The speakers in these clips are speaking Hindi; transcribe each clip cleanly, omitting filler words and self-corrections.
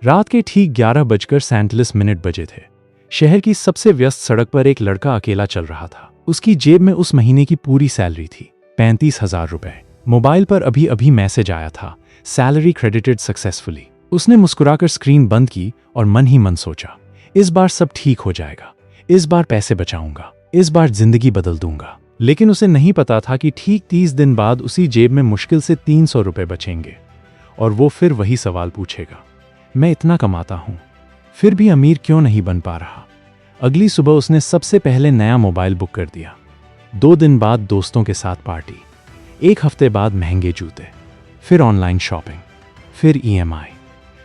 रात के ठीक 11:47 बजे थे। शहर की सबसे व्यस्त सड़क पर एक लड़का अकेला चल रहा था। उसकी जेब में उस महीने की पूरी सैलरी थी, 35,000 रुपए। मोबाइल पर अभी अभी मैसेज आया था, सैलरी क्रेडिटेड सक्सेसफुली। उसने मुस्कुराकर स्क्रीन बंद की और मन ही मन सोचा, इस बार सब ठीक हो जाएगा, इस बार पैसे बचाऊंगा, इस बार जिंदगी बदल दूंगा। लेकिन उसे नहीं पता था कि ठीक 30 दिन बाद उसी जेब में मुश्किल से 300 रुपए बचेंगे और वो फिर वही सवाल पूछेगा, मैं इतना कमाता हूं, फिर भी अमीर क्यों नहीं बन पा रहा। अगली सुबह उसने सबसे पहले नया मोबाइल बुक कर दिया। 2 दिन बाद दोस्तों के साथ पार्टी, 1 हफ्ते बाद महंगे जूते, फिर ऑनलाइन शॉपिंग, फिर EMI,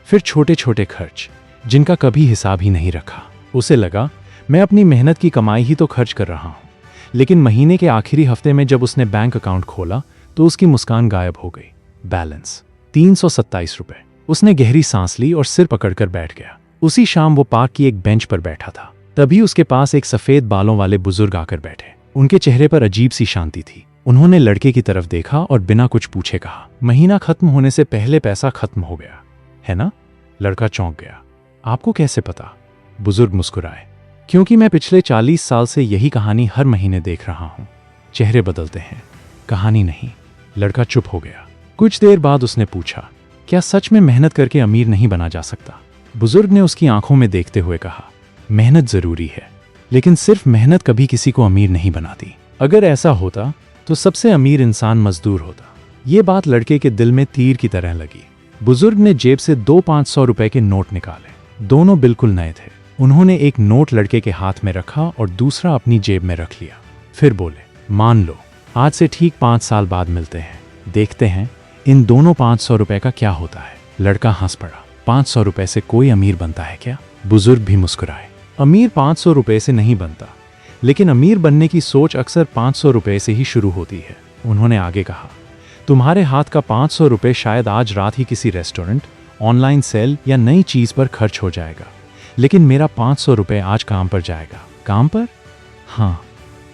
फिर छोटे छोटे खर्च जिनका कभी हिसाब ही नहीं रखा। उसे लगा, मैं अपनी मेहनत की कमाई ही तो खर्च कर रहा हूं। लेकिन महीने के आखिरी हफ्ते में जब उसने बैंक अकाउंट खोला तो उसकी मुस्कान गायब हो गई। बैलेंस 327 रुपए। उसने गहरी सांस ली और सिर पकड़कर बैठ गया। उसी शाम वो पार्क की एक बेंच पर बैठा था। तभी उसके पास एक सफेद बालों वाले बुजुर्ग आकर बैठे। उनके चेहरे पर अजीब सी शांति थी। उन्होंने लड़के की तरफ देखा और बिना कुछ पूछे कहा, महीना खत्म होने से पहले पैसा खत्म हो गया है ना? लड़का चौंक गया। आपको कैसे पता? बुजुर्ग मुस्कुराए, क्योंकि मैं पिछले 40 साल से यही कहानी हर महीने देख रहा हूं। चेहरे बदलते हैं, कहानी नहीं। लड़का चुप हो गया। कुछ देर बाद उसने पूछा, क्या सच में मेहनत करके अमीर नहीं बना जा सकता? बुजुर्ग ने उसकी आंखों में देखते हुए कहा, मेहनत जरूरी है, लेकिन सिर्फ मेहनत कभी किसी को अमीर नहीं बनाती। अगर ऐसा होता तो सबसे अमीर इंसान मजदूर होता। ये बात लड़के के दिल में तीर की तरह लगी। बुजुर्ग ने जेब से 2 500 रुपए के नोट निकाले। दोनों बिल्कुल नए थे। उन्होंने एक नोट लड़के के हाथ में रखा और दूसरा अपनी जेब में रख लिया। फिर बोले, मान लो आज से ठीक 5 साल बाद मिलते हैं, देखते हैं इन दोनों 500 रुपए का क्या होता है। लड़का हंस पड़ा। 500 रुपए से कोई अमीर बनता है क्या? बुजुर्ग भी मुस्कुराए। अमीर 500 रुपए से नहीं बनता, लेकिन अमीर बनने की सोच अक्सर 500 रुपए से ही शुरू होती है। उन्होंने आगे कहा, तुम्हारे हाथ का 500 रुपए शायद आज रात ही किसी रेस्टोरेंट, ऑनलाइन सेल या नई चीज पर खर्च हो जाएगा, लेकिन मेरा 500 रुपए आज काम पर जाएगा। काम पर? हाँ,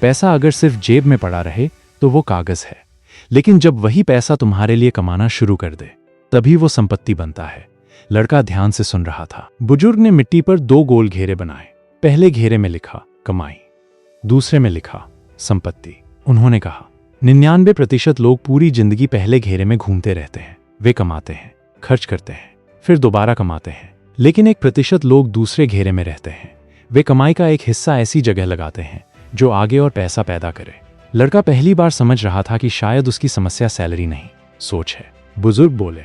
पैसा अगर सिर्फ जेब में पड़ा रहे तो वो कागज है, लेकिन जब वही पैसा तुम्हारे लिए कमाना शुरू कर दे तभी वो संपत्ति बनता है। लड़का ध्यान से सुन रहा था। बुजुर्ग ने मिट्टी पर 2 गोल घेरे बनाए। पहले घेरे में लिखा कमाई, दूसरे में लिखा संपत्ति। उन्होंने कहा, 99% लोग पूरी जिंदगी पहले घेरे में घूमते रहते हैं। वे कमाते हैं, खर्च करते हैं, फिर दोबारा कमाते हैं। लेकिन 1% लोग दूसरे घेरे में रहते हैं। वे कमाई का एक हिस्सा ऐसी जगह लगाते हैं जो आगे और पैसा पैदा करे। लड़का पहली बार समझ रहा था कि शायद उसकी समस्या सैलरी नहीं, सोच है। बुजुर्ग बोले,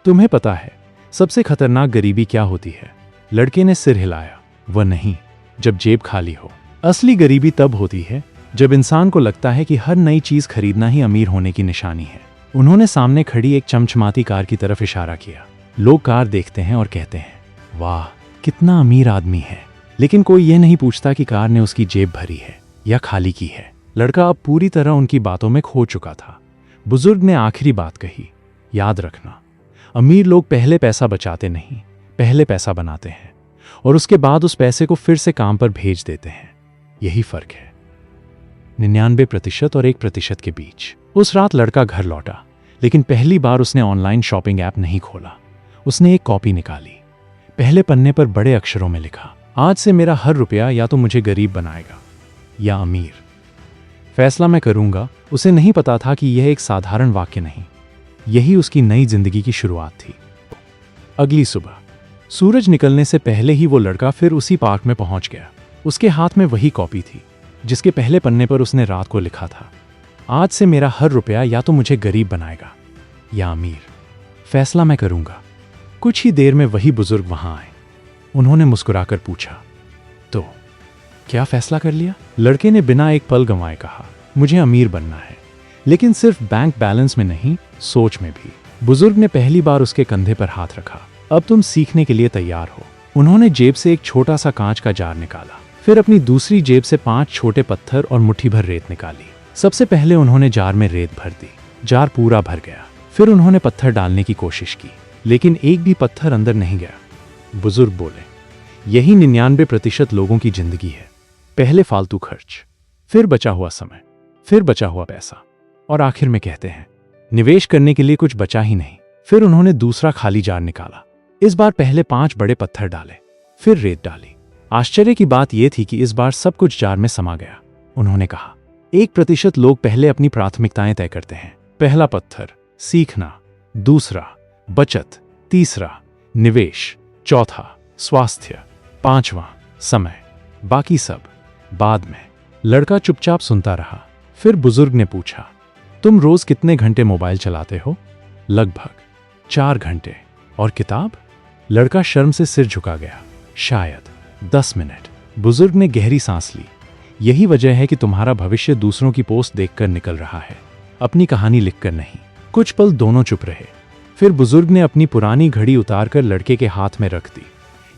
तुम्हें पता है सबसे खतरनाक गरीबी क्या होती है? लड़के ने सिर हिलाया। वह नहीं, जब जेब खाली हो। असली गरीबी तब होती है जब इंसान को लगता है कि हर नई चीज खरीदना ही अमीर होने की निशानी है। उन्होंने सामने खड़ी एक चमचमाती कार की तरफ इशारा किया। लोग कार देखते हैं और कहते हैं, वाह कितना अमीर आदमी है, लेकिन कोई यह नहीं पूछता कि कार ने उसकी जेब भरी है या खाली की है। लड़का अब पूरी तरह उनकी बातों में खो चुका था। बुजुर्ग ने आखिरी बात कही, याद रखना, अमीर लोग पहले पैसा बचाते नहीं, पहले पैसा बनाते हैं और उसके बाद उस पैसे को फिर से काम पर भेज देते हैं। यही फर्क है 99% और 1% के बीच। उस रात लड़का घर लौटा, लेकिन पहली बार उसने ऑनलाइन शॉपिंग ऐप नहीं खोला। उसने एक कॉपी निकाली। पहले पन्ने पर बड़े अक्षरों में लिखा, आज से मेरा हर रुपया या तो मुझे गरीब बनाएगा या अमीर। फैसला मैं करूंगा। उसे नहीं पता था कि यह एक साधारण वाक्य नहीं, यही उसकी नई जिंदगी की शुरुआत थी। अगली सुबह सूरज निकलने से पहले ही वो लड़का फिर उसी पार्क में पहुंच गया। उसके हाथ में वही कॉपी थी जिसके पहले पन्ने पर उसने रात को लिखा था, आज से मेरा हर रुपया या तो मुझे गरीब बनाएगा या अमीर। फैसला मैं करूंगा। कुछ ही देर में वही बुजुर्ग वहां आए। उन्होंने मुस्कुराकर पूछा, तो क्या फैसला कर लिया? लड़के ने बिना एक पल गंवाए कहा, मुझे अमीर बनना है, लेकिन सिर्फ बैंक बैलेंस में नहीं, सोच में भी। बुजुर्ग ने पहली बार उसके कंधे पर हाथ रखा। अब तुम सीखने के लिए तैयार हो। उन्होंने जेब से एक छोटा सा कांच का जार निकाला, फिर अपनी दूसरी जेब से 5 छोटे पत्थर और मुट्ठी भर रेत निकाली। सबसे पहले उन्होंने जार में रेत भर दी। जार पूरा भर गया। फिर उन्होंने पत्थर डालने की कोशिश की, लेकिन एक भी पत्थर अंदर नहीं गया। बुजुर्ग बोले, यही 99% लोगों की जिंदगी है। पहले फालतू खर्च, फिर बचा हुआ समय, फिर बचा हुआ पैसा, और आखिर में कहते हैं निवेश करने के लिए कुछ बचा ही नहीं। फिर उन्होंने दूसरा खाली जार निकाला। इस बार पहले 5 बड़े पत्थर डाले, फिर रेत डाली। आश्चर्य की बात यह थी कि इस बार सब कुछ जार में समा गया। उन्होंने कहा, 1% लोग पहले अपनी प्राथमिकताएं तय करते हैं। पहला पत्थर सीखना, दूसरा बचत, तीसरा निवेश, चौथा स्वास्थ्य, पांचवा समय, बाकी सब बाद में। लड़का चुपचाप सुनता रहा। फिर बुजुर्ग ने पूछा, तुम रोज कितने घंटे मोबाइल चलाते हो? लगभग 4 घंटे। और किताब? लड़का शर्म से सिर झुका गया। शायद 10 मिनट। बुजुर्ग ने गहरी सांस ली। यही वजह है कि तुम्हारा भविष्य दूसरों की पोस्ट देखकर निकल रहा है, अपनी कहानी लिखकर नहीं। कुछ पल दोनों चुप रहे। फिर बुजुर्ग ने अपनी पुरानी घड़ी उतारकर लड़के के हाथ में रख दी।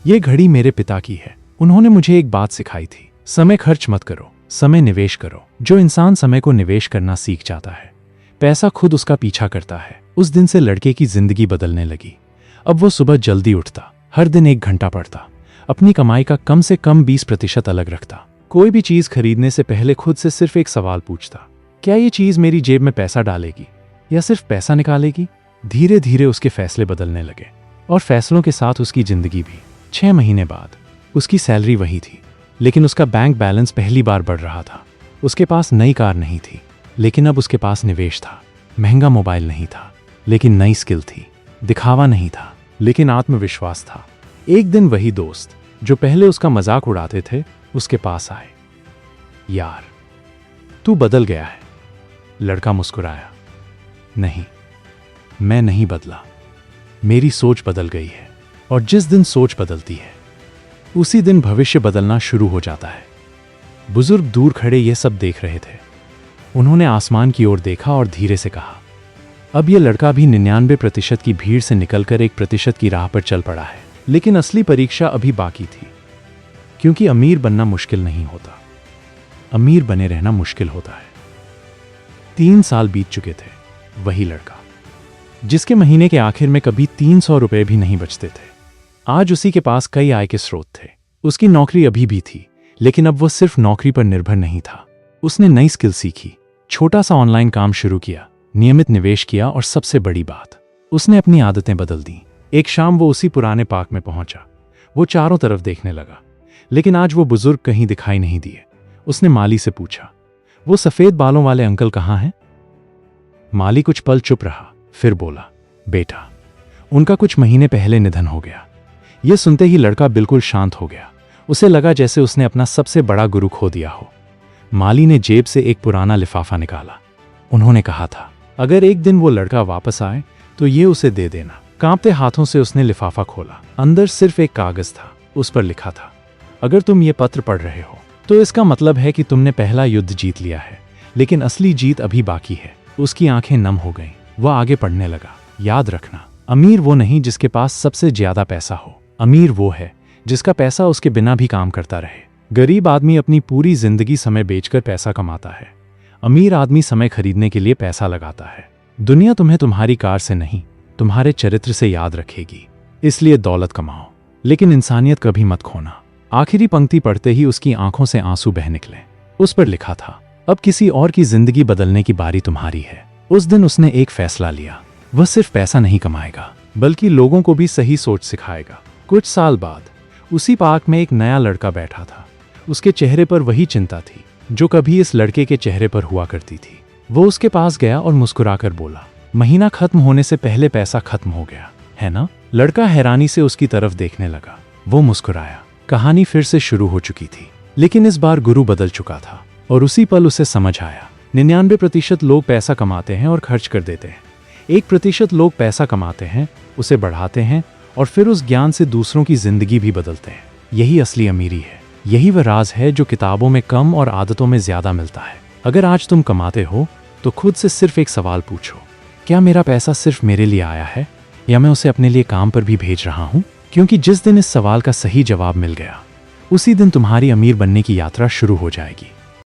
ये घड़ी मेरे पिता की है। उन्होंने मुझे एक बात सिखाई थी, समय खर्च मत करो, समय निवेश करो। जो इंसान समय को निवेश करना सीख जाता है, पैसा खुद उसका पीछा करता है। उस दिन से लड़के की जिंदगी बदलने लगी। अब वो सुबह जल्दी उठता, हर दिन 1 घंटा पढ़ता, अपनी कमाई का कम से कम 20% अलग रखता। कोई भी चीज खरीदने से पहले खुद से सिर्फ एक सवाल पूछता, क्या ये चीज मेरी जेब में पैसा डालेगी या सिर्फ पैसा निकालेगी? धीरे धीरे उसके फैसले बदलने लगे, और फैसलों के साथ उसकी जिंदगी भी। 6 महीने बाद उसकी सैलरी वही थी, लेकिन उसका बैंक बैलेंस पहली बार बढ़ रहा था। उसके पास नई कार नहीं थी, लेकिन अब उसके पास निवेश था। महंगा मोबाइल नहीं था, लेकिन नई स्किल थी। दिखावा नहीं था, लेकिन आत्मविश्वास था। एक दिन वही दोस्त जो पहले उसका मजाक उड़ाते थे, उसके पास आए। यार, तू बदल गया है। लड़का मुस्कुराया, नहीं, मैं नहीं बदला, मेरी सोच बदल गई है। और जिस दिन सोच बदलती है, उसी दिन भविष्य बदलना शुरू हो जाता है। बुजुर्ग दूर खड़े ये सब देख रहे थे। उन्होंने आसमान की ओर देखा और धीरे से कहा, अब यह लड़का भी 99% की भीड़ से निकलकर 1% की राह पर चल पड़ा है। लेकिन असली परीक्षा अभी बाकी थी, क्योंकि अमीर बनना मुश्किल नहीं होता, अमीर बने रहना मुश्किल होता है। 3 साल बीत चुके थे। वही लड़का जिसके महीने के आखिर में कभी 300 रुपए भी नहीं बचते थे, आज उसी के पास कई आय के स्रोत थे। उसकी नौकरी अभी भी थी, लेकिन अब वो सिर्फ नौकरी पर निर्भर नहीं था। उसने नई स्किल सीखी, छोटा सा ऑनलाइन काम शुरू किया, नियमित निवेश किया, और सबसे बड़ी बात, उसने अपनी आदतें बदल दी। एक शाम वो उसी पुराने पार्क में पहुंचा। वो चारों तरफ देखने लगा, लेकिन आज वो बुजुर्ग कहीं दिखाई नहीं दिए। उसने माली से पूछा, वो सफेद बालों वाले अंकल कहाँ हैं? माली कुछ पल चुप रहा, फिर बोला, बेटा, उनका कुछ महीने पहले निधन हो गया। यह सुनते ही लड़का बिल्कुल शांत हो गया। उसे लगा जैसे उसने अपना सबसे बड़ा गुरु खो दिया हो। माली ने जेब से एक पुराना लिफाफा निकाला। उन्होंने कहा था, अगर एक दिन वो लड़का वापस आए तो ये उसे दे देना। कांपते हाथों से उसने लिफाफा खोला। अंदर सिर्फ एक कागज था। उस पर लिखा था, अगर तुम ये पत्र पढ़ रहे हो तो इसका मतलब है कि तुमने पहला युद्ध जीत लिया है, लेकिन असली जीत अभी बाकी है। उसकी आंखें नम हो गईं। वह आगे पढ़ने लगा, याद रखना, अमीर वो नहीं जिसके पास सबसे ज्यादा पैसा हो, अमीर वो है जिसका पैसा उसके बिना भी काम करता रहे। गरीब आदमी अपनी पूरी जिंदगी समय बेचकर पैसा कमाता है, अमीर आदमी समय खरीदने के लिए पैसा लगाता है। दुनिया तुम्हें तुम्हारी कार से नहीं, तुम्हारे चरित्र से याद रखेगी। इसलिए दौलत कमाओ, लेकिन इंसानियत कभी मत खोना। आखिरी पंक्ति पढ़ते ही उसकी आंखों से आंसू बह निकले। उस पर लिखा था, अब किसी और की जिंदगी बदलने की बारी तुम्हारी है। उस दिन उसने एक फैसला लिया। वह सिर्फ पैसा नहीं कमाएगा, बल्कि लोगों को भी सही सोच सिखाएगा। कुछ साल बाद उसी पार्क में एक नया लड़का बैठा था। उसके चेहरे पर वही चिंता थी जो कभी इस लड़के के चेहरे पर हुआ करती थी। वो उसके पास गया और मुस्कुराकर बोला, महीना खत्म होने से पहले पैसा खत्म हो गया है ना? लड़का हैरानी से उसकी तरफ देखने लगा। वो मुस्कुराया। कहानी फिर से शुरू हो चुकी थी, लेकिन इस बार गुरु बदल चुका था। और उसी पल उसे समझ आया, 99% लोग पैसा कमाते हैं और खर्च कर देते हैं। 1% लोग पैसा कमाते हैं, उसे बढ़ाते हैं, और फिर उस ज्ञान से दूसरों की जिंदगी भी बदलते हैं। यही असली अमीरी है। यही वह राज है जो किताबों में कम और आदतों में ज्यादा मिलता है। अगर आज तुम कमाते हो तो खुद से सिर्फ एक सवाल पूछो, क्या मेरा पैसा सिर्फ मेरे लिए आया है, या मैं उसे अपने लिए काम पर भी भेज रहा हूं? क्योंकि जिस दिन इस सवाल का सही जवाब मिल गया, उसी दिन तुम्हारी अमीर बनने की यात्रा शुरू हो जाएगी।